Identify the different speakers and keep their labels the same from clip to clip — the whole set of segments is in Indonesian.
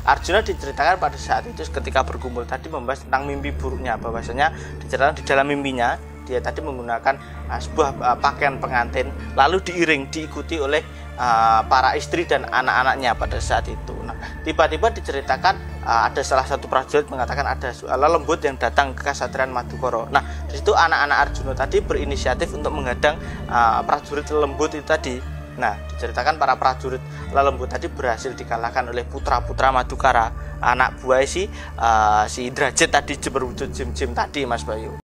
Speaker 1: Arjuna diceritakan pada saat itu ketika berkumpul tadi membahas tentang mimpi buruknya, bahwasanya diceritakan di dalam mimpinya dia tadi menggunakan sebuah pakaian pengantin, lalu diikuti oleh para istri dan anak-anaknya pada saat itu. Nah, tiba-tiba diceritakan ada salah satu prajurit mengatakan ada lelembut yang datang ke Kasatriyan Madukara. Nah, di situ anak-anak Arjuna tadi berinisiatif untuk menghadang prajurit lelembut itu tadi. Nah, diceritakan para prajurit lelembut tadi berhasil dikalahkan oleh putra-putra Madukara, anak buah si Indrajit tadi berwujud jim-jim tadi, Mas Bayu.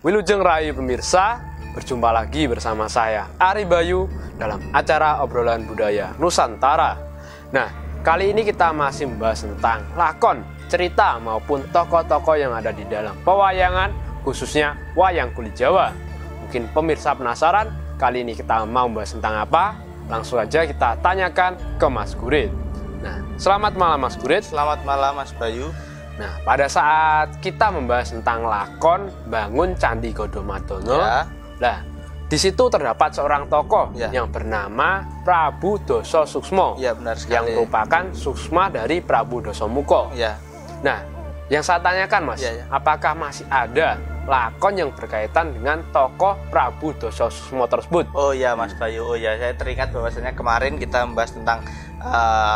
Speaker 2: Wilujeng Rayu pemirsa, berjumpa lagi bersama saya Ari Bayu dalam acara obrolan budaya Nusantara. Nah, kali ini kita masih membahas tentang lakon, cerita maupun tokoh-tokoh yang ada di dalam pewayangan, khususnya wayang kulit Jawa. Mungkin pemirsa penasaran, kali ini kita mau membahas tentang apa? Langsung aja kita tanyakan ke Mas Gurit. Nah, selamat malam Mas Gurit.
Speaker 1: Selamat malam Mas Bayu.
Speaker 2: Nah, pada saat kita membahas tentang lakon bangun Candi Godomadono,
Speaker 1: ya.
Speaker 2: Nah, di situ terdapat seorang tokoh
Speaker 1: ya,
Speaker 2: yang bernama Prabu Doso Suksmo,
Speaker 1: ya, benar sekali,
Speaker 2: yang merupakan suksma dari Prabu Dosomuko.
Speaker 1: Ya.
Speaker 2: Nah, yang saya tanyakan Mas,
Speaker 1: ya.
Speaker 2: apakah masih ada lakon yang berkaitan dengan tokoh Prabu Doso Suksmo tersebut?
Speaker 1: Oh ya Mas Bayu, oh ya, saya teringat bahwasanya kemarin kita membahas tentang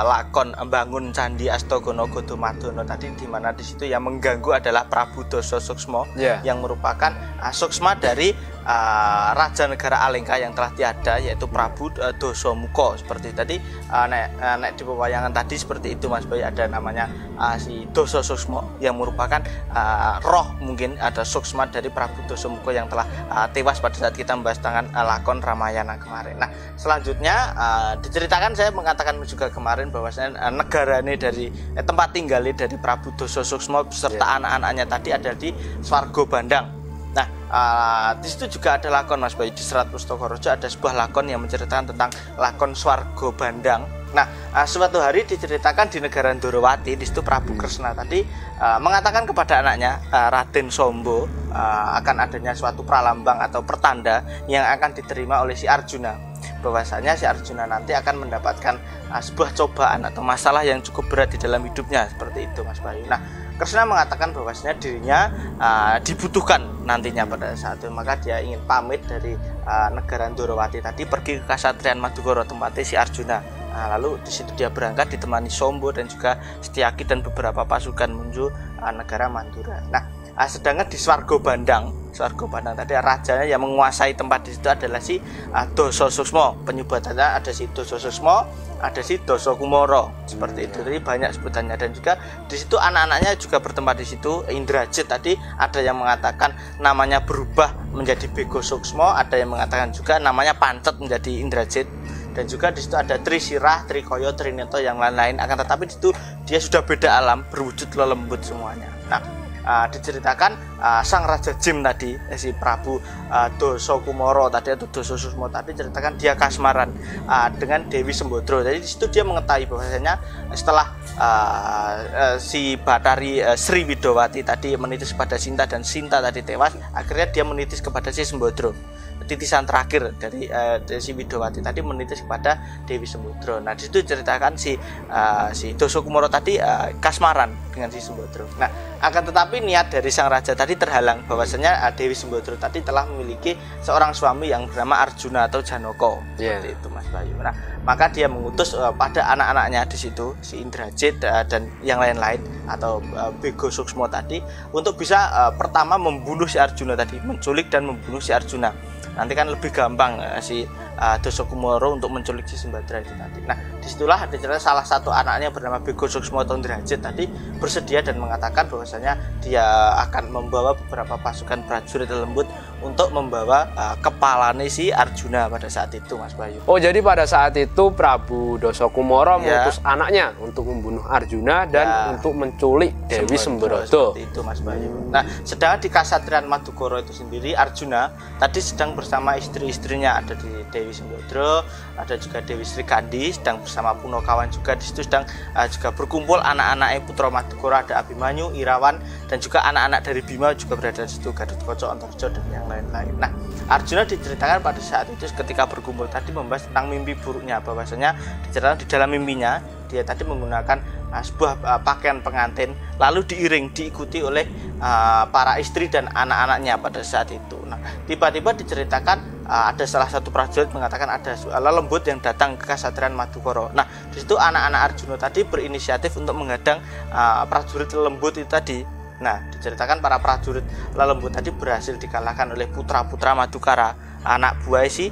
Speaker 1: lakon bangun Candi Astogono Godomadono tadi, di mana di situ yang mengganggu adalah Prabu Doso Suksmo, yang merupakan suksma dari Raja Negara Alengka yang telah tiada, yaitu Prabu Dosomuko. Seperti tadi nek di pewayangan tadi seperti itu Mas Bayu, ada namanya si Doso Suksmo yang merupakan roh, mungkin ada suksma dari Prabu Dosomuko yang telah tewas pada saat kita membahas tentang lakon Ramayana kemarin. Nah, selanjutnya diceritakan, saya mengatakan juga kemarin bahwasanya negarane dari tempat tinggalnya dari Prabu Doso Suksmo beserta anak-anaknya tadi ada di Swargo Bandang. Nah, di situ juga ada lakon Mas Bayu, di Serat Pustaka Raja ada sebuah lakon yang menceritakan tentang lakon Swargo Bandang. Nah, suatu hari diceritakan di negara Ndorowati, di situ Prabu Kresna tadi mengatakan kepada anaknya Raden Sombo akan adanya suatu pralambang atau pertanda yang akan diterima oleh si Arjuna, bahwasanya si Arjuna nanti akan mendapatkan sebuah cobaan atau masalah yang cukup berat di dalam hidupnya, seperti itu Mas Bayu. Nah, Kresna mengatakan bahwasanya dirinya dibutuhkan nantinya pada saat itu, maka dia ingin pamit dari negara Ndorowati tadi pergi ke Kasatriyan Madukara tempatnya si Arjuna. Nah, lalu di situ dia berangkat ditemani Sombo dan juga Setyaki dan beberapa pasukan menuju negara Mandura. Nah, sedangkan di Swargo Bandang tadi rajanya yang menguasai tempat di situ adalah si Doso Suksmo. Penyebutannya ada si Doso Suksmo, ada si Doso Kumoro, seperti itu. Jadi banyak sebutannya, dan juga di situ anak-anaknya juga bertempat di situ. Indrajit tadi ada yang mengatakan namanya berubah menjadi Bego Suksmo, ada yang mengatakan juga namanya Pancet menjadi Indrajit. Dan juga di situ ada Trisirah, Trikoyo, Trineto yang lain-lain. Akan tetapi di situ dia sudah beda alam, berwujud lelembut semuanya. Nah, diceritakan sang Raja Jim tadi, si Prabu Doso Kumoro tadi atau Doso Suksmo tadi, ceritakan dia kasmaran dengan Dewi Sembodro. Jadi di situ dia mengetahui bahwasanya setelah si Bathari Sri Widowati tadi menitis kepada Sinta dan Sinta tadi tewas, akhirnya dia menitis kepada si Sembodro. Titisan terakhir dari si Widowati tadi menitis kepada Dewi Sembodro. Nah, di situ ceritakan si Dosokumoro tadi kasmaran dengan si Sembodro. Nah, akan tetapi niat dari sang raja tadi terhalang, bahwasanya Dewi Sembodro tadi telah memiliki seorang suami yang bernama Arjuna atau Janoko. Seperti itu Mas Bayu. Nah, maka dia mengutus pada anak-anaknya di situ, si Indrajit dan yang lain-lain atau Bego Suksmo tadi untuk bisa pertama membunuh si Arjuna tadi, menculik dan membunuh si Arjuna. Nanti kan lebih gampang si Dosokumoro untuk menculik si Sembadra itu tadi. Nah, disitulah ada cerita salah satu anaknya bernama Bego Suksmo atau Indrajit tadi bersedia dan mengatakan bahwasanya dia akan membawa beberapa pasukan prajurit lembut untuk membawa kepalanya si Arjuna pada saat itu, Mas Bayu.
Speaker 2: Oh, jadi pada saat itu Prabu Dosokumoro mengutus anaknya untuk membunuh Arjuna dan untuk menculik Dewi Sembrodo.
Speaker 1: Seperti itu, Mas Bayu. Nah, sedangkan di Kasatriyan Madukoro itu sendiri Arjuna tadi sedang bersama istri-istrinya, ada di Dewi Sembodro, ada juga Dewi Sri Kandi, sedang bersama Punokawan juga. Di situ sedang juga berkumpul anak-anak Putra Madukoro, ada Abimanyu, Irawan, dan juga anak-anak dari Bima juga berada di situ, Gatotkaca, Antarjo dan yang lain-lain. Nah, Arjuna diceritakan pada saat itu ketika berkumpul tadi membahas tentang mimpi buruknya, bahwasanya diceritakan di dalam mimpinya dia tadi menggunakan sebuah pakaian pengantin lalu diikuti oleh para istri dan anak-anaknya pada saat itu. Nah, tiba-tiba diceritakan ada salah satu prajurit mengatakan ada lembut yang datang ke Kasatriyan Madukoro. Nah, di situ anak-anak Arjuna tadi berinisiatif untuk menghadang prajurit lembut itu tadi. Nah, diceritakan para prajurit lembut tadi berhasil dikalahkan oleh putra-putra Madukara, anak buah si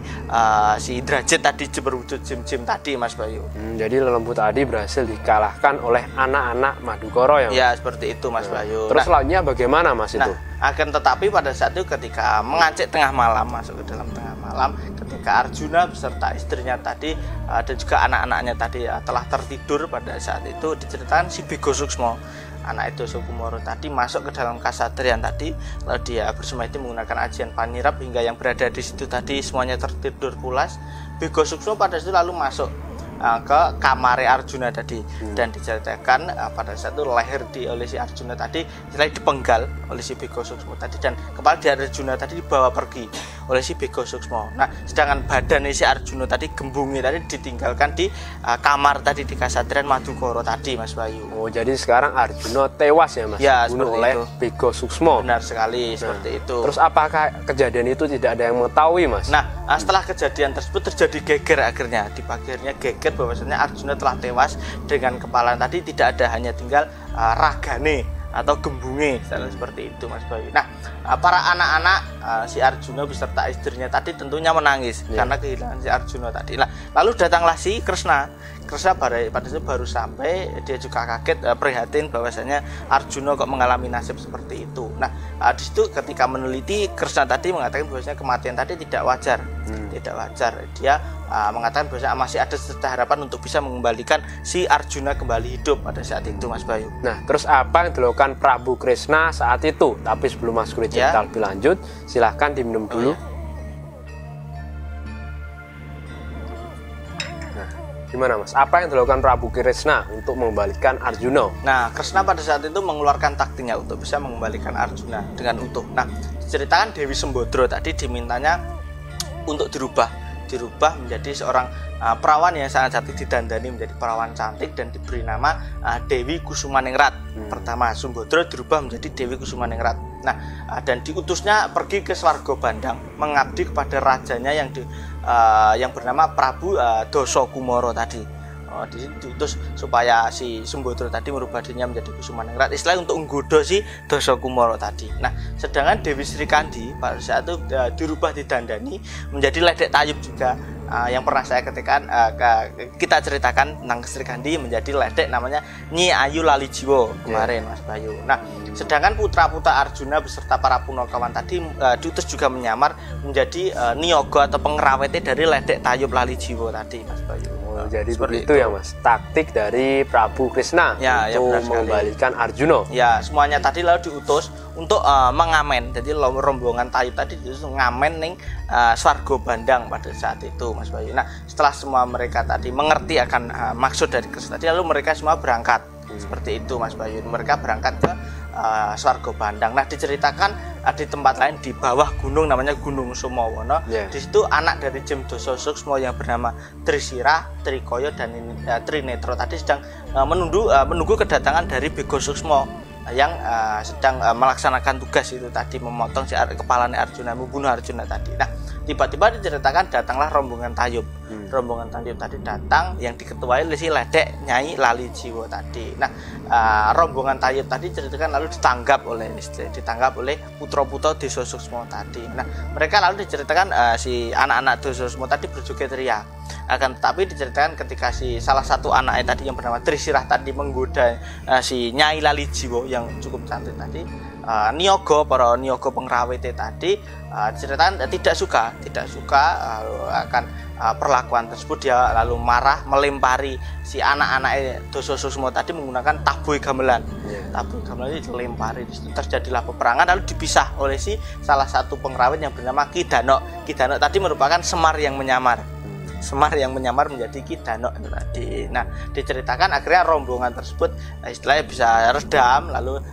Speaker 1: Indrajit tadi berwujud jim-jim tadi, Mas Bayu.
Speaker 2: Jadi lembut tadi berhasil dikalahkan oleh anak-anak Madukoro ya?
Speaker 1: Ya, seperti itu, Mas Bayu.
Speaker 2: Terus selanjutnya bagaimana, Mas, itu?
Speaker 1: Akan tetapi pada saat itu ketika mengacik tengah malam, masuk ke dalam tengah malam, ketika Arjuna beserta istrinya tadi dan juga anak-anaknya tadi telah tertidur pada saat itu, diceritakan si Bego Suksmo, anak itu Dosokumoro tadi masuk ke dalam kasatriyan tadi, lalu dia bersemedi menggunakan ajian panirap hingga yang berada di situ tadi semuanya tertidur pulas. Bego Suksmo pada situ lalu masuk ke kamar Arjuna tadi dan diceritakan pada saat itu leher oleh si Arjuna tadi dipenggal oleh si Bego Suksmo tadi dan kepala di Arjuna tadi dibawa pergi oleh si Bego Suksmo. Nah, sedangkan badan si Arjuna tadi gembungnya tadi ditinggalkan di kamar tadi di Kasatriyan Madukoro tadi, Mas Bayu.
Speaker 2: Oh, jadi sekarang Arjuna tewas ya, Mas?
Speaker 1: Ya,
Speaker 2: dibunuh oleh Bego Suksmo.
Speaker 1: Benar sekali, seperti itu.
Speaker 2: Terus apakah kejadian itu tidak ada yang mengetahui, Mas?
Speaker 1: Nah, setelah kejadian tersebut terjadi geger akhirnya, di pagi harinya geger bahwasanya Arjuna telah tewas dengan kepala tadi tidak ada, hanya tinggal ragane atau gembunge, seperti itu, Mas Bayu. Nah, para anak-anak si Arjuna beserta istrinya tadi tentunya menangis karena kehilangan si Arjuna tadi. Nah, lalu datanglah si Kresna pada itu baru sampai, dia juga kaget prihatin bahwasanya Arjuna kok mengalami nasib seperti itu. Nah, di situ ketika meneliti, Kresna tadi mengatakan bahwasanya kematian tadi tidak wajar. Tidak wajar. Dia mengatakan bahwasanya masih ada harapan untuk bisa mengembalikan si Arjuna kembali hidup pada saat itu, Mas Bayu.
Speaker 2: Nah, terus apa yang dilakukan Prabu Kresna saat itu? Tapi sebelum masuk ke cerita lebih lanjut, silahkan diminum dulu. Gimana, Mas? Apa yang dilakukan Prabu Kresna untuk mengembalikan Arjuna?
Speaker 1: Nah, Kresna pada saat itu mengeluarkan taktiknya untuk bisa mengembalikan Arjuna dengan utuh. Nah, diceritakan Dewi Sembodro tadi dimintanya untuk dirubah menjadi seorang perawan yang sangat cantik, didandani menjadi perawan cantik dan diberi nama Dewi Kusumaningrat. Pertama, Sembodro dirubah menjadi Dewi Kusumaningrat. Nah, dan diutusnya pergi ke Swarga Bandang mengabdi kepada rajanya yang bernama Prabu Dosokumoro tadi. Diutus supaya si Sembodro tadi merubah dirinya menjadi Kusumaningrat, istilahnya untuk menggoda si Dosokumoro tadi. Nah, sedangkan Dewi Sri Kandi pada saat itu dirubah, didandani menjadi Ledek Tayub juga. Yang pernah saya kita ceritakan tentang Sri Kandi menjadi ledek namanya Nyi Ayu Lalijiwo kemarin, Mas Bayu. Nah, sedangkan putra-putra Arjuna beserta para Punokawan tadi diutus juga menyamar menjadi niyoga atau pengrawetnya dari Ledek Tayub Lalijiwo tadi, Mas Bayu.
Speaker 2: jadi begitu ya Mas, taktik dari Prabu Krishna untuk mengembalikan Arjuna.
Speaker 1: Ya, semuanya tadi lalu diutus untuk mengamen. Jadi rombongan Tayub tadi diutus ngamen ning Swarga Bandang pada saat itu Mas Bayu. Nah, setelah semua mereka tadi mengerti akan maksud dari Krishna tadi, lalu mereka semua berangkat. Seperti itu Mas Bayu. Mereka berangkat ke Swarga Bandang. Nah, diceritakan di tempat lain di bawah gunung namanya Gunung Sumawana. Di situ anak dari Jem Doso Suksmo yang bernama Trisirah, Trikoyo dan Trinetro tadi sedang menunggu kedatangan dari Bego Suksmo yang sedang melaksanakan tugas itu tadi, memotong si kepalanya Arjuna, membunuh Arjuna tadi. Nah, tiba-tiba diceritakan datanglah rombongan Tayub. Rombongan Tayub tadi datang yang diketuai oleh si Ledek Nyai Lali Jiwo tadi. Nah, rombongan Tayub tadi diceritakan lalu ditangkap oleh putra-putra Desa Suksmo tadi. Nah, mereka lalu diceritakan si anak-anak Desa Suksmo tadi berjoget ria. Akan tetapi diceritakan ketika si salah satu anaknya tadi yang bernama Trisirah tadi menggoda si Nyai Lali Jiwo yang cukup cantik tadi, para niaga pengrawite tadi diceritakan tidak suka akan perlakuan tersebut. Dia lalu marah melempari si anak-anak Doso Suksmo tadi menggunakan tabuh gamelan. Tabuh gamelan itu dilempari. Terjadilah peperangan lalu dipisah oleh si salah satu pengrawit yang bernama Ki Danok. Ki Danok tadi merupakan Semar yang menyamar. Semar yang menyamar menjadi Ki Danok tadi. Nah, diceritakan akhirnya rombongan tersebut istilahnya bisa redam, lalu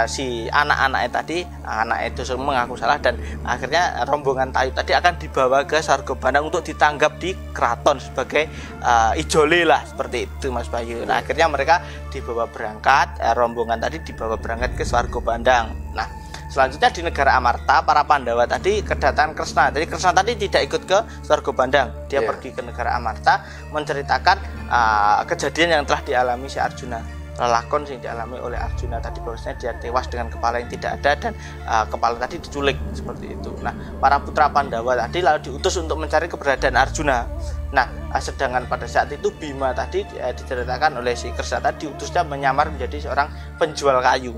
Speaker 1: si anak-anaknya tadi, anak itu mengaku salah, dan akhirnya rombongan Tayub tadi akan dibawa ke Swarga Bandang untuk ditanggap di keraton sebagai ijole lah, seperti itu Mas Bayu. Nah, akhirnya mereka dibawa berangkat, rombongan tadi dibawa berangkat ke Swarga Bandang. Nah, selanjutnya di negara Amarta, para Pandawa tadi kedatangan Kresna. Jadi Kresna tadi tidak ikut ke Swarga Bandang. Dia pergi ke negara Amarta menceritakan kejadian yang telah dialami si Arjuna. Lelakon yang dialami oleh Arjuna tadi, bahwasanya dia tewas dengan kepala yang tidak ada dan kepala tadi diculik seperti itu. Nah, para putra Pandawa tadi lalu diutus untuk mencari keberadaan Arjuna. Nah, sedangkan pada saat itu Bima tadi diceritakan oleh si Kresna tadi diutusnya menyamar menjadi seorang penjual kayu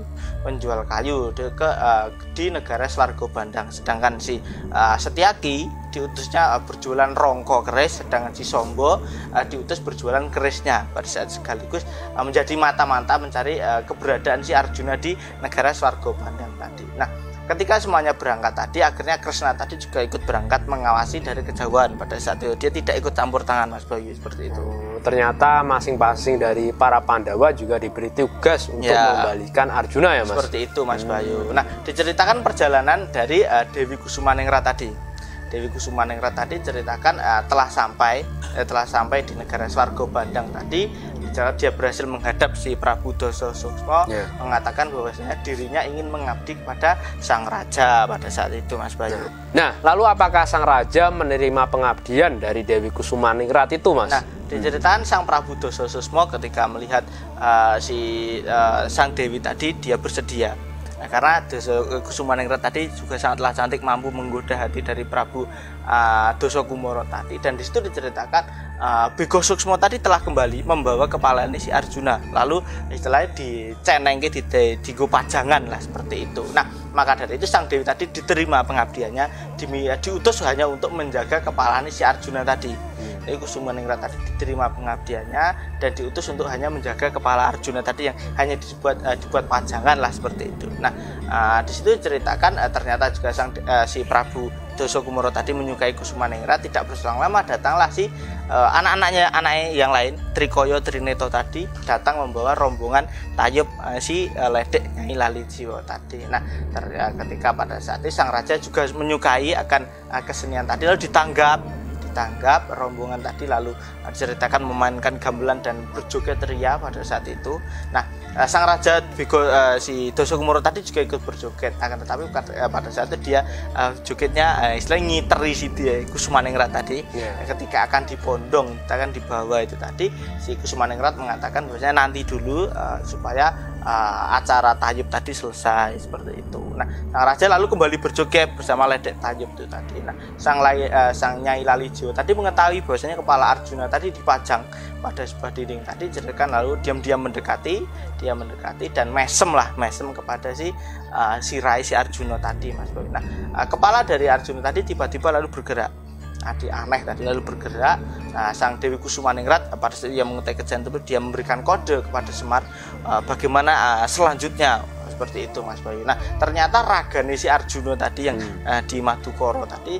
Speaker 1: di negara Swarga Bandang. Sedangkan si Setyaki diutusnya berjualan rongko keris, sedangkan si Sombo diutus berjualan kerisnya pada saat sekaligus menjadi mata-mata mencari keberadaan si Arjuna di negara Swarga Bandang tadi. Nah, ketika semuanya berangkat tadi, akhirnya Kresna tadi juga ikut berangkat mengawasi dari kejauhan. Pada saat itu dia tidak ikut campur tangan Mas Bayu, seperti itu.
Speaker 2: Ternyata masing-masing dari para Pandawa juga diberi tugas untuk membalikan Arjuna ya Mas.
Speaker 1: Seperti itu Mas Bayu. Nah, diceritakan perjalanan dari Dewi Kusumaningrat tadi. Dewi Kusumaningrat tadi ceritakan telah sampai di negara Swarga Bandang tadi. Dia berhasil menghadap si Prabu Doso Suksmo, mengatakan bahwasanya dirinya ingin mengabdi kepada sang raja pada saat itu Mas Bayu.
Speaker 2: Nah, lalu apakah sang raja menerima pengabdian dari Dewi Kusumaningrat itu Mas?
Speaker 1: Nah, diceritakan sang Prabu Doso Suksmo ketika melihat sang Dewi tadi, dia bersedia. Nah, karena Kusumaningrat tadi juga sangatlah cantik, mampu menggoda hati dari Prabu Doso Kumoro tadi. Dan disitu diceritakan Bego Suksmo tadi telah kembali membawa kepala si Arjuna, lalu istilahnya dicenengke di pajangan lah, seperti itu. Nah, maka dari itu sang Dewi tadi diterima pengabdiannya, diutus hanya untuk menjaga kepala si Arjuna tadi. Jadi Kusumaningrat tadi diterima pengabdiannya dan diutus untuk hanya menjaga kepala Arjuna tadi yang hanya dibuat pajangan lah, seperti itu. Nah, di situ diceritakan ternyata juga si Prabu Doso Kumoro tadi menyukai Kusumaningrat. Tidak berselang lama datanglah si anaknya yang lain, Trikoyo Trineto tadi datang membawa rombongan Tayub si Ledek Nyai Lali Jiwo tadi. Nah, ketika pada saat itu sang raja juga menyukai akan kesenian tadi, lalu ditanggap rombongan tadi, lalu diceritakan memainkan gamelan dan berjoget ria pada saat itu. Nah, sang raja si Doso Kumoro tadi juga ikut berjoget, akan tetapi pada saat itu dia jogetnya istilahnya ngiteri si Kusumaningrat tadi. Ketika akan dipondong, akan dibawa itu tadi, si Kusumaningrat mengatakan bahwasanya nanti dulu supaya acara Tayub tadi selesai, seperti itu. Nah, sang raja lalu kembali berjoget bersama Ledek Tayub itu tadi. Nah, sang Nyai Lali Jiwo tadi mengetahui bahwasanya kepala Arjuna tadi dipajang pada sebuah dinding tadi, jadikan lalu diam-diam mendekati dan mesem kepada si Rai si Arjuna tadi Mas Boy. Nah, kepala dari Arjuna tadi tiba-tiba lalu bergerak. aneh tadi lalu bergerak. Nah, Sang Dewi Kusumaningrat pada saat ia mengetahui kejadian tersebut, dia memberikan kode kepada Semar bagaimana selanjutnya, seperti itu Mas Bayu. Nah, ternyata ragane si Arjuna tadi yang di Madukara tadi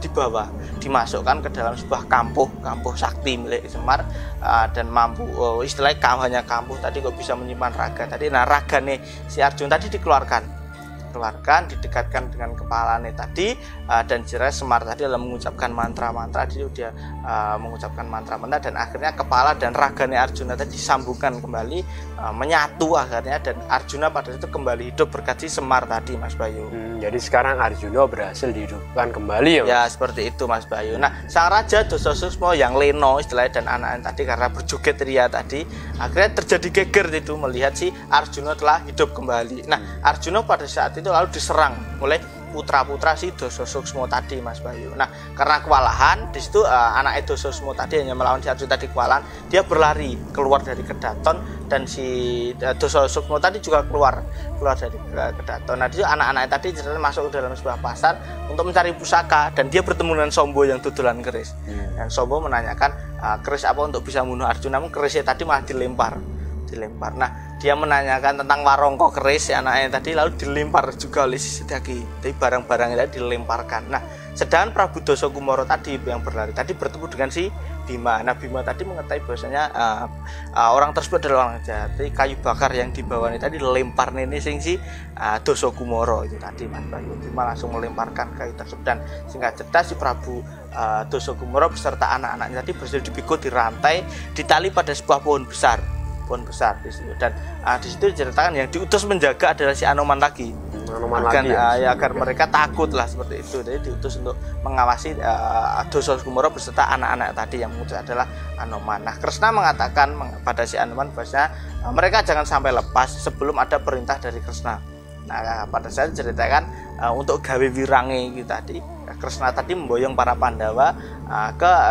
Speaker 1: dibawa, dimasukkan ke dalam sebuah kampuh sakti milik Semar, dan mampu istilahnya hanya kampuh tadi kok bisa menyimpan raga tadi. Nah, ragane si Arjuna tadi dikeluarkan, didekatkan dengan kepalanya tadi, dan jelas Semar tadi dalam mengucapkan mantra-mantra, dia mengucapkan mantra-mantra, dan akhirnya kepala dan raganya Arjuna tadi disambungkan kembali, menyatu akhirnya, dan Arjuna pada itu kembali hidup berkat si Semar tadi Mas Bayu.
Speaker 2: Jadi sekarang Arjuna berhasil dihidupkan kembali ya Mas?
Speaker 1: Ya seperti itu Mas Bayu. Nah, sang raja Dasasusma yang leno istilahnya dan anak-anak tadi karena berjoget ria tadi, akhirnya terjadi geger itu melihat si Arjuna telah hidup kembali. Nah, Arjuna pada saat itu lalu diserang oleh putra-putra si Dasasusma tadi Mas Bayu. Nah, karena kewalahan di situ, anak Dasasusma tadi hanya melawan si Arjuna tadi kewalahan, dia berlari keluar dari kedaton, dan si Dasasusma tadi juga keluar dari kedaton. Nah, di situ anak-anak tadi masuk ke dalam sebuah pasar untuk mencari pusaka, dan dia bertemu dengan Sombo yang tutulan keris. Dan Sombo menanyakan keris apa untuk bisa membunuh Arjuna, namun kerisnya tadi malah dilempar. Nah, dia menanyakan tentang warongko keris anaknya tadi, lalu dilempar juga oleh si Sidaki. Jadi barang-barangnya tadi dilemparkan. Nah, sedangkan Prabu Dasakumara tadi yang berlari tadi bertemu dengan si Bima. Nah, Bima tadi mengetahui bahwasanya orang tersebut adalah orang jahat. Jadi kayu bakar yang dibawanya tadi dilempar ini si Dasakumara itu tadi Mas Bayu. Bima langsung melemparkan kayu tersebut, dan singkat cerita si Prabu Dasakumara beserta anak-anaknya tadi berhasil dipikul, dirantai, ditali pada sebuah pohon besar di situ. Dan di situ diceritakan yang diutus menjaga adalah si Anoman lagi. Agar mereka takut lah seperti itu. Jadi diutus untuk mengawasi Dasakumara beserta anak-anak tadi yang muncul adalah Anoman. Nah, Kresna mengatakan pada si Anoman bahwa mereka jangan sampai lepas sebelum ada perintah dari Kresna. Nah, pada saat diceritakan untuk gawe wirange gitu tadi, Kresna tadi memboyong para Pandawa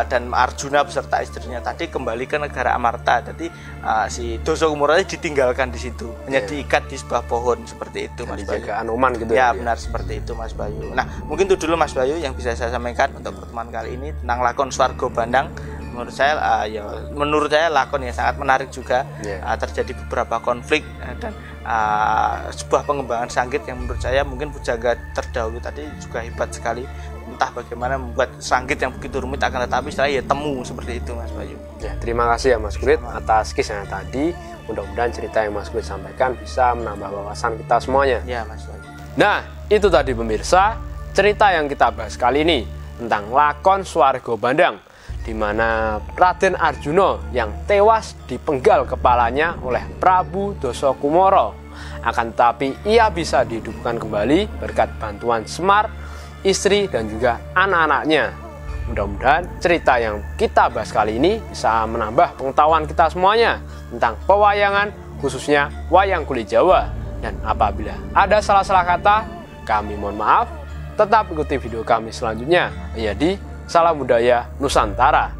Speaker 1: dan Arjuna beserta istrinya tadi kembali ke negara Amarta. Jadi si Dasakumara ditinggalkan di situ, hanya diikat di sebuah pohon seperti itu Mas Bayu.
Speaker 2: Anoman gitu
Speaker 1: ya. Benar seperti itu Mas Bayu. Nah, mungkin itu dulu Mas Bayu yang bisa saya sampaikan untuk pertemuan kali ini tentang lakon Swarga Bandang. Menurut saya lakon yang sangat menarik juga. Terjadi beberapa konflik dan sebuah pengembangan Sanggit yang menurut saya mungkin Pujangga terdahulu tadi juga hebat sekali, entah bagaimana membuat Sanggit yang begitu rumit akan tetapi setelah temu seperti itu Mas Bayu.
Speaker 2: Terima kasih ya Mas Kurit atas kisahnya tadi. Mudah-mudahan cerita yang Mas Kurit sampaikan bisa menambah wawasan kita semuanya.
Speaker 1: Ya Mas Bayu.
Speaker 2: Nah, itu tadi pemirsa cerita yang kita bahas kali ini tentang lakon Swarga Bandang, di mana Raden Arjuna yang tewas dipenggal kepalanya oleh Prabu Dasakumara. Akan tetapi ia bisa dihidupkan kembali berkat bantuan Semar, istri dan juga anak-anaknya. Mudah-mudahan cerita yang kita bahas kali ini bisa menambah pengetahuan kita semuanya tentang pewayangan, khususnya wayang kulit Jawa. Dan apabila ada salah-salah kata, kami mohon maaf. Tetap ikuti video kami selanjutnya, yaitu Salam Budaya Nusantara.